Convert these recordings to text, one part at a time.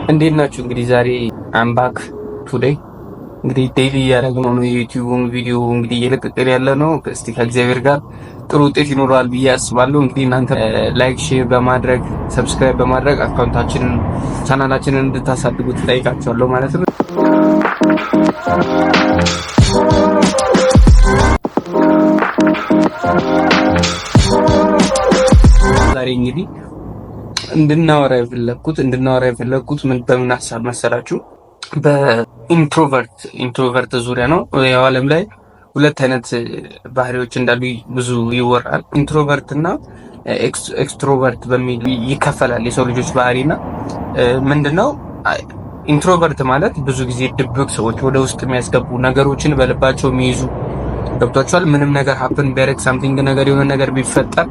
እንዴት ናችሁ? እንግዲህ ዛሬ አምባክ ቱዴይ እንግዲህ ዴይሊ እያደረግነው ነው የዩቲዩብን ቪዲዮ እንግዲህ እየለቀቀን ያለ ነው። እስቲ ከእግዚአብሔር ጋር ጥሩ ውጤት ይኖረዋል ብዬ አስባለሁ። እንግዲህ እናንተ ላይክ፣ ሼር በማድረግ ሰብስክራይብ በማድረግ አካውንታችንን ቻናላችንን እንድታሳድጉ ትጠይቃችኋለሁ ማለት ነው። ዛሬ እንግዲህ እንድናወራ የፈለኩት በምን ሀሳብ መሰላችሁ? በኢንትሮቨርት ዙሪያ ነው። ያው ዓለም ላይ ሁለት አይነት ባህሪዎች እንዳሉ ብዙ ይወራል። ኢንትሮቨርት እና ኤክስትሮቨርት በሚል ይከፈላል የሰው ልጆች ባህሪና ምንድነው? ኢንትሮቨርት ማለት ብዙ ጊዜ ድብቅ ሰዎች ወደ ውስጥ የሚያስገቡ ነገሮችን በልባቸው የሚይዙ ገብቷቸዋል። ምንም ነገር ሀፕን ቢያደርግ ሳምቲንግ ነገር የሆነ ነገር ቢፈጠር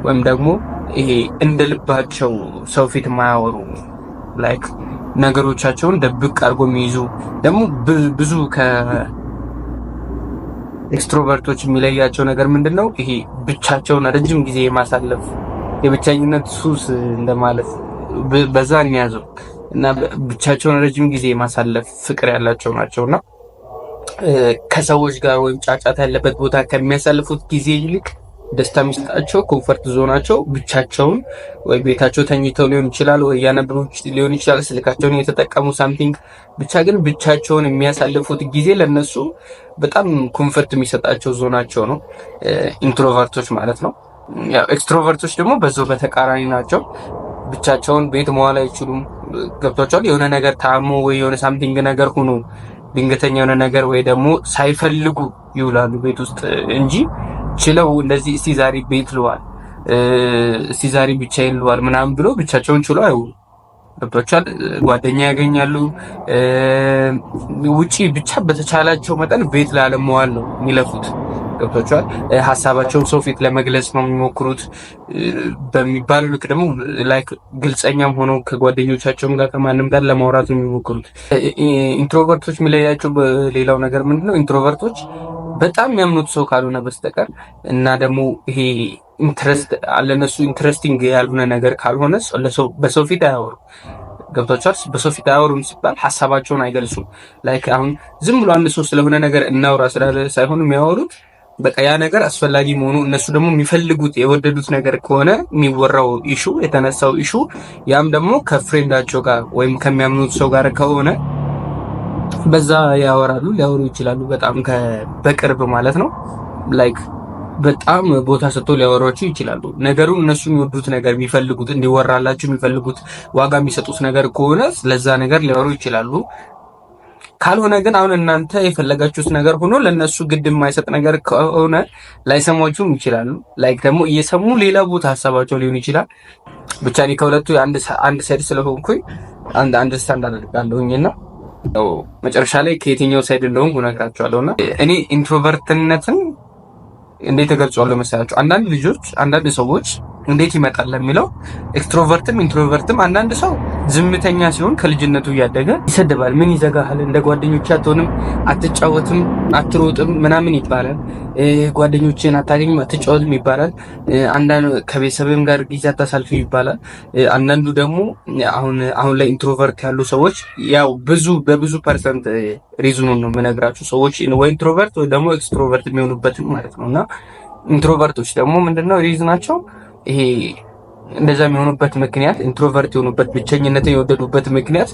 ወይም ደግሞ ይሄ እንደ ልባቸው ሰው ፊት የማያወሩ ላይክ ነገሮቻቸውን ደብቅ አድርጎ የሚይዙ ደግሞ ብዙ ከኤክስትሮቨርቶች የሚለያቸው ነገር ምንድነው? ይሄ ብቻቸውን ረጅም ጊዜ የማሳለፍ የብቸኝነት ሱስ እንደማለት በዛ እንያዘው እና ብቻቸውን ረጅም ጊዜ የማሳለፍ ፍቅር ያላቸው ናቸውና ከሰዎች ጋር ወይም ጫጫታ ያለበት ቦታ ከሚያሳልፉት ጊዜ ይልቅ ደስታ የሚሰጣቸው ኮንፈርት ዞናቸው ብቻቸውን ወይ ቤታቸው ተኝተው ሊሆን ይችላል፣ ወይ ያነበቡ ሊሆን ይችላል፣ ስልካቸውን እየተጠቀሙ ሳምቲንግ ብቻ ግን ብቻቸውን የሚያሳልፉት ጊዜ ለነሱ በጣም ኮንፈርት የሚሰጣቸው ዞናቸው ነው፣ ኢንትሮቨርቶች ማለት ነው። ያው ኤክስትሮቨርቶች ደግሞ በዛው በተቃራኒ ናቸው። ብቻቸውን ቤት መዋል አይችሉም። ገብቷቸዋል። የሆነ ነገር ታሞ ወይ የሆነ ሳምቲንግ ነገር ሆኖ ድንገተኛ የሆነ ነገር ወይ ደግሞ ሳይፈልጉ ይውላሉ ቤት ውስጥ እንጂ ችለው እንደዚህ እስቲ ዛሬ ቤት ልዋል፣ እስቲ ዛሬ ብቻዬን ልዋል ምናምን ብሎ ብቻቸውን ችለው አይውሉ። ገብቷቸዋል። ጓደኛ ያገኛሉ። ውጪ ብቻ በተቻላቸው መጠን ቤት ላለመዋል ነው የሚለፉት። ገብቷቸዋል። ሀሳባቸውን ሰው ፊት ለመግለጽ ነው የሚሞክሩት። በሚባለው ልክ ደግሞ ላይክ ግልጸኛም ሆነው ከጓደኞቻቸውም ጋር ከማንም ጋር ለማውራት ነው የሚሞክሩት። ኢንትሮቨርቶች የሚለያቸው ሌላው ነገር ምንድነው? ኢንትሮቨርቶች በጣም የሚያምኑት ሰው ካልሆነ በስተቀር እና ደግሞ ይሄ ኢንትረስት አለነሱ ኢንትረስቲንግ ያልሆነ ነገር ካልሆነ በሰው ፊት አያወሩ። ገብቷቸዋል። በሰው ፊት አያወሩም ሲባል ሀሳባቸውን አይገልጹም። ላይክ አሁን ዝም ብሎ አንድ ሰው ስለሆነ ነገር እናውራ ስላለ ሳይሆን የሚያወሩት በቃ ያ ነገር አስፈላጊ መሆኑ እነሱ ደግሞ የሚፈልጉት የወደዱት ነገር ከሆነ የሚወራው ኢሹ የተነሳው ኢሹ ያም ደግሞ ከፍሬንዳቸው ጋር ወይም ከሚያምኑት ሰው ጋር ከሆነ በዛ ያወራሉ፣ ሊያወሩ ይችላሉ። በጣም በቅርብ ማለት ነው። ላይክ በጣም ቦታ ሰጥቶ ሊያወሯቸው ይችላሉ። ነገሩን እነሱ የሚወዱት ነገር የሚፈልጉት እንዲወራላቸው የሚፈልጉት ዋጋ የሚሰጡት ነገር ከሆነ ለዛ ነገር ሊያወሩ ይችላሉ። ካልሆነ ግን አሁን እናንተ የፈለጋችሁት ነገር ሆኖ ለነሱ ግድ የማይሰጥ ነገር ከሆነ ላይሰማችሁም ይችላሉ። ላይክ ደግሞ እየሰሙ ሌላ ቦታ ሀሳባቸው ሊሆን ይችላል። ብቻ እኔ ከሁለቱ አንድ ሳይድ ስለሆንኩኝ አንድ ስታንድ አደርጋለሁኝና መጨረሻ ላይ ከየትኛው ሳይድ እንደሆንኩ እነግራችኋለሁና እኔ ኢንትሮቨርትነትን እንዴት ተገልጿለሁ መሰላችሁ? አንዳንድ ሰዎች እንዴት ይመጣል ለሚለው ኤክስትሮቨርትም ኢንትሮቨርትም አንዳንድ ሰው ዝምተኛ ሲሆን ከልጅነቱ እያደገ ይሰደባል። ምን ይዘጋሃል? እንደ ጓደኞች አትሆንም፣ አትጫወትም፣ አትሮጥም ምናምን ይባላል። ጓደኞችን አታገኝም፣ አትጫወትም ይባላል። አንዳንዱ ከቤተሰብም ጋር ጊዜ አታሳልፍም ይባላል። አንዳንዱ ደግሞ አሁን ላይ ኢንትሮቨርት ያሉ ሰዎች ያው በብዙ ፐርሰንት ሪዝኑን ነው የምነግራችሁ። ሰዎች ወይ ኢንትሮቨርት ወይ ደግሞ ኤክስትሮቨርት የሚሆኑበትም ማለት ነውና ኢንትሮቨርቶች ደግሞ ምንድነው ሪዝናቸው? ይሄ እንደዛ የሚሆኑበት ምክንያት ኢንትሮቨርት የሆኑበት ብቸኝነትን የወደዱበት ምክንያት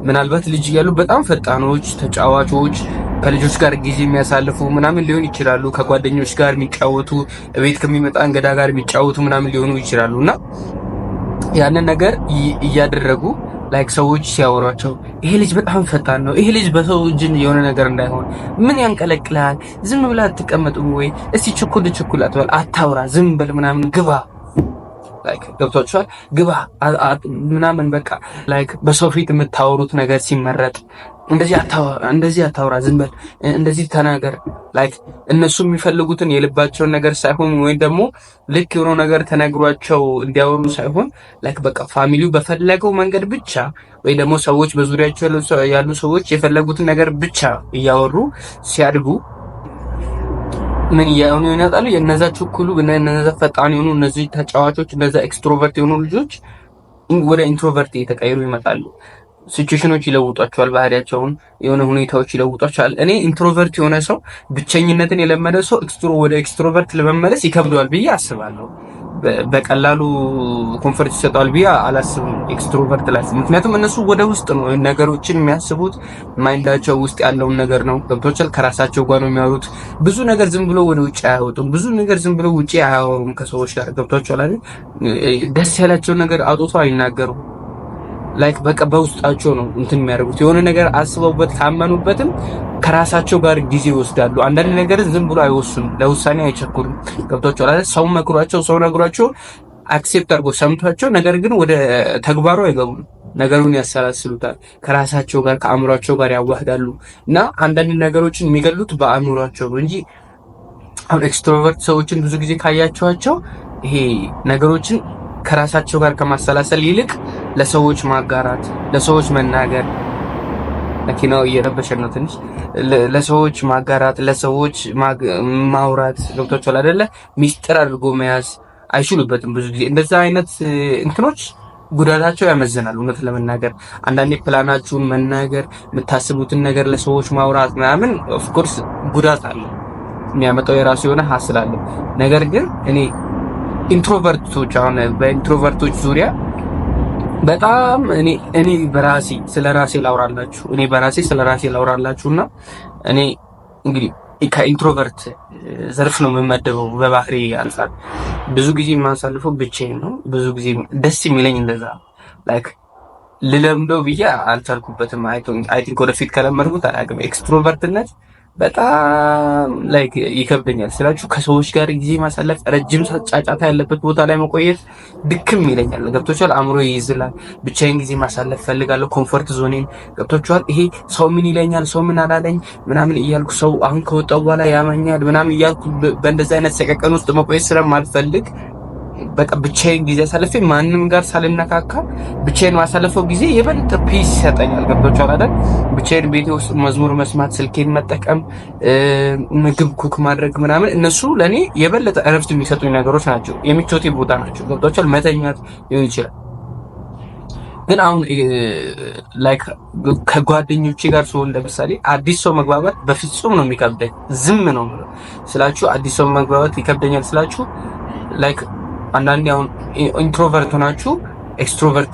ምናልባት ልጅ እያሉ በጣም ፈጣኖች፣ ተጫዋቾች፣ ከልጆች ጋር ጊዜ የሚያሳልፉ ምናምን ሊሆን ይችላሉ። ከጓደኞች ጋር የሚጫወቱ፣ ቤት ከሚመጣ እንግዳ ጋር የሚጫወቱ ምናምን ሊሆኑ ይችላሉ እና ያንን ነገር እያደረጉ ላይክ ሰዎች ሲያወሯቸው ይሄ ልጅ በጣም ፈጣን ነው፣ ይሄ ልጅ በሰው እጅ የሆነ ነገር እንዳይሆን ምን ያንቀለቅላል? ዝም ብላ አትቀመጥም ወይ? እስቲ ችኩል አትበል፣ አታውራ፣ ዝም በል ምናምን ግባ ላይክ ገብቷችኋል። ግባ ምናምን በቃ ላይክ በሰው ፊት የምታወሩት ነገር ሲመረጥ እንደዚህ አታውራ፣ ዝም በል፣ እንደዚህ ተናገር። ላይክ እነሱ የሚፈልጉትን የልባቸውን ነገር ሳይሆን ወይም ደግሞ ልክ የሆነው ነገር ተነግሯቸው እንዲያወሩ ሳይሆን ላይክ በቃ ፋሚሊው በፈለገው መንገድ ብቻ ወይ ደግሞ ሰዎች በዙሪያቸው ያሉ ሰዎች የፈለጉትን ነገር ብቻ እያወሩ ሲያድጉ ምን እያሆኑ ይመጣሉ? የነዛ ችኩሉ እነዛ ፈጣን የሆኑ እነዚህ ተጫዋቾች እነዛ ኤክስትሮቨርት የሆኑ ልጆች ወደ ኢንትሮቨርት እየተቀየሩ ይመጣሉ። ሲቹዌሽኖች ይለውጧቸዋል፣ ባህሪያቸውን የሆነ ሁኔታዎች ይለውጧቸዋል። እኔ ኢንትሮቨርት የሆነ ሰው ብቸኝነትን የለመደ ሰው ወደ ኤክስትሮቨርት ለመመለስ ይከብደዋል ብዬ አስባለሁ። በቀላሉ ኮንፈርት ይሰጣል ብዬ አላስብም ኤክስትሮቨርት ላይ። ምክንያቱም እነሱ ወደ ውስጥ ነው ነገሮችን የሚያስቡት፣ ማይንዳቸው ውስጥ ያለውን ነገር ነው ገብቶቻል። ከራሳቸው ጋር ነው የሚያወሩት። ብዙ ነገር ዝም ብሎ ወደ ውጭ አያወጡም። ብዙ ነገር ዝም ብሎ ውጭ አያወሩም ከሰዎች ጋር ገብቶቻል አይደል? ደስ ያላቸውን ነገር አውጥቶ አይናገሩም። ላይክ በቃ በውስጣቸው ነው እንትን የሚያደርጉት። የሆነ ነገር አስበውበት ካመኑበትም ከራሳቸው ጋር ጊዜ ይወስዳሉ። አንዳንድ ነገር ዝም ብሎ አይወስኑም፣ ለውሳኔ አይቸኩሉም። ገብቷቸው አለ ሰው መክሯቸው፣ ሰው ነግሯቸው አክሴፕት አድርጎ ሰምቷቸው፣ ነገር ግን ወደ ተግባሩ አይገቡም። ነገሩን ያሰላስሉታል፣ ከራሳቸው ጋር ከአእምሯቸው ጋር ያዋህዳሉ። እና አንዳንድ ነገሮችን የሚገሉት በአእምሯቸው ነው እንጂ አሁን ኤክስትሮቨርት ሰዎችን ብዙ ጊዜ ካያቸዋቸው ይሄ ነገሮችን ከራሳቸው ጋር ከማሰላሰል ይልቅ ለሰዎች ማጋራት፣ ለሰዎች መናገር፣ መኪናው እየረበሸ ነው ትንሽ፣ ለሰዎች ማጋራት፣ ለሰዎች ማውራት ገብቷቸዋል አይደለ? ሚስጥር አድርጎ መያዝ አይችሉበትም። ብዙ ጊዜ እንደዛ አይነት እንትኖች ጉዳታቸው ያመዝናል። እውነት ለመናገር አንዳንዴ ፕላናችሁን መናገር፣ የምታስቡትን ነገር ለሰዎች ማውራት ምናምን ኦፍኮርስ ጉዳት አለ፣ የሚያመጣው የራሱ የሆነ ሀስል አለ። ነገር ግን እኔ ኢንትሮቨርቶች አሁን በኢንትሮቨርቶች ዙሪያ በጣም እኔ በራሴ ስለራሴ ላውራላችሁና እኔ እንግዲህ ከኢንትሮቨርት ዘርፍ ነው የምመደበው። በባህሪ አንፃር ብዙ ጊዜ የማሳልፈው ብቻዬን ነው። ብዙ ጊዜ ደስ የሚለኝ እንደዛ ላይክ ልለምደው ብዬ አልቻልኩበትም። አይ ቲንክ ወደፊት ከለመድኩት አላውቅም። ኤክስትሮቨርትነት በጣም ላይክ ይከብደኛል ስላችሁ ከሰዎች ጋር ጊዜ ማሳለፍ፣ ረጅም ሰዓት ጫጫታ ያለበት ቦታ ላይ መቆየት ድክም ይለኛል። ገብቶቻል? አእምሮ ይይዝላል። ብቻዬን ጊዜ ማሳለፍ ፈልጋለሁ። ኮምፎርት ዞኔን ገብቶቻል? ይሄ ሰው ምን ይለኛል፣ ሰው ምን አላለኝ ምናምን እያልኩ ሰው አሁን ከወጣው በኋላ ያመኛል ምናምን እያልኩ በእንደዛ አይነት ሰቀቀን ውስጥ መቆየት ስለማልፈልግ በቃ ብቻዬን ጊዜ አሳልፌ ማንም ጋር ሳልነካካ ብቻዬን ማሳለፈው ጊዜ የበለጠ ፒስ ይሰጠኛል። ገብቶቻል አይደል? ብቻዬን ቤቴ ውስጥ መዝሙር መስማት፣ ስልኬን መጠቀም፣ ምግብ ኩክ ማድረግ ምናምን እነሱ ለኔ የበለጠ እረፍት የሚሰጡኝ ነገሮች ናቸው። የሚቾቴ ቦታ ናቸው። ገብቶቻል? መተኛት ሊሆን ይችላል። ግን አሁን ላይክ ከጓደኞቼ ጋር ስሆን ለምሳሌ አዲስ ሰው መግባባት በፍጹም ነው የሚከብደኝ። ዝም ነው ስላችሁ አዲስ ሰው መግባባት ይከብደኛል ስላችሁ ላይክ አንዳንዴ አሁን ኢንትሮቨርት ሆናችሁ ኤክስትሮቨርት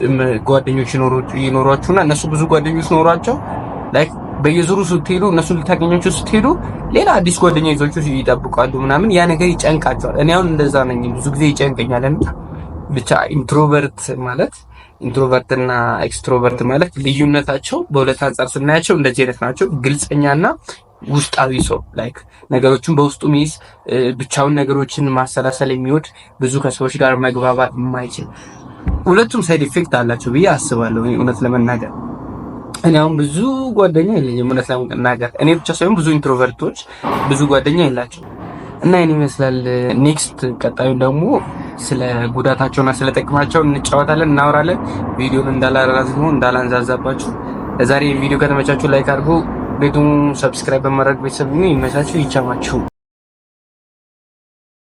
ጓደኞች ይኖሯችሁና እነሱ ብዙ ጓደኞች ኖሯቸው ላይክ በየዙሩ ስትሄዱ እነሱ ልታገኛቸው ስትሄዱ ሌላ አዲስ ጓደኛ ይዟችሁ ይጠብቃሉ ምናምን። ያ ነገር ይጨንቃቸዋል። እኔ አሁን እንደዛ ነኝ፣ ብዙ ጊዜ ይጨንቀኛልና ብቻ ኢንትሮቨርት እና ኤክስትሮቨርት ማለት ልዩነታቸው በሁለት አንጻር ስናያቸው እንደዚህ አይነት ናቸው። ግልጸኛና ውስጣዊ ሰው ላይክ ነገሮችን በውስጡ ሚይዝ፣ ብቻውን ነገሮችን ማሰላሰል የሚወድ፣ ብዙ ከሰዎች ጋር መግባባት የማይችል። ሁለቱም ሳይድ ኢፌክት አላቸው ብዬ አስባለሁ። እውነት ለመናገር እኔ አሁን ብዙ ጓደኛ የለኝም። እውነት ለመናገር እኔ ብቻ ሳይሆን ብዙ ኢንትሮቨርቶች ብዙ ጓደኛ የላቸው እና ይሄን ይመስላል። ኔክስት ቀጣዩን ደግሞ ስለ ጉዳታቸውና ስለ ጥቅማቸው እንጫወታለን፣ እናወራለን። ቪዲዮን እንዳላንዛዛባችሁ ለዛሬ ቪዲዮ ከተመቻችሁ ላይክ አድርጉ። ቤቱን ሰብስክራይብ በማድረግ ቤተሰብ ይመቻችሁ፣ ይቻማችሁ።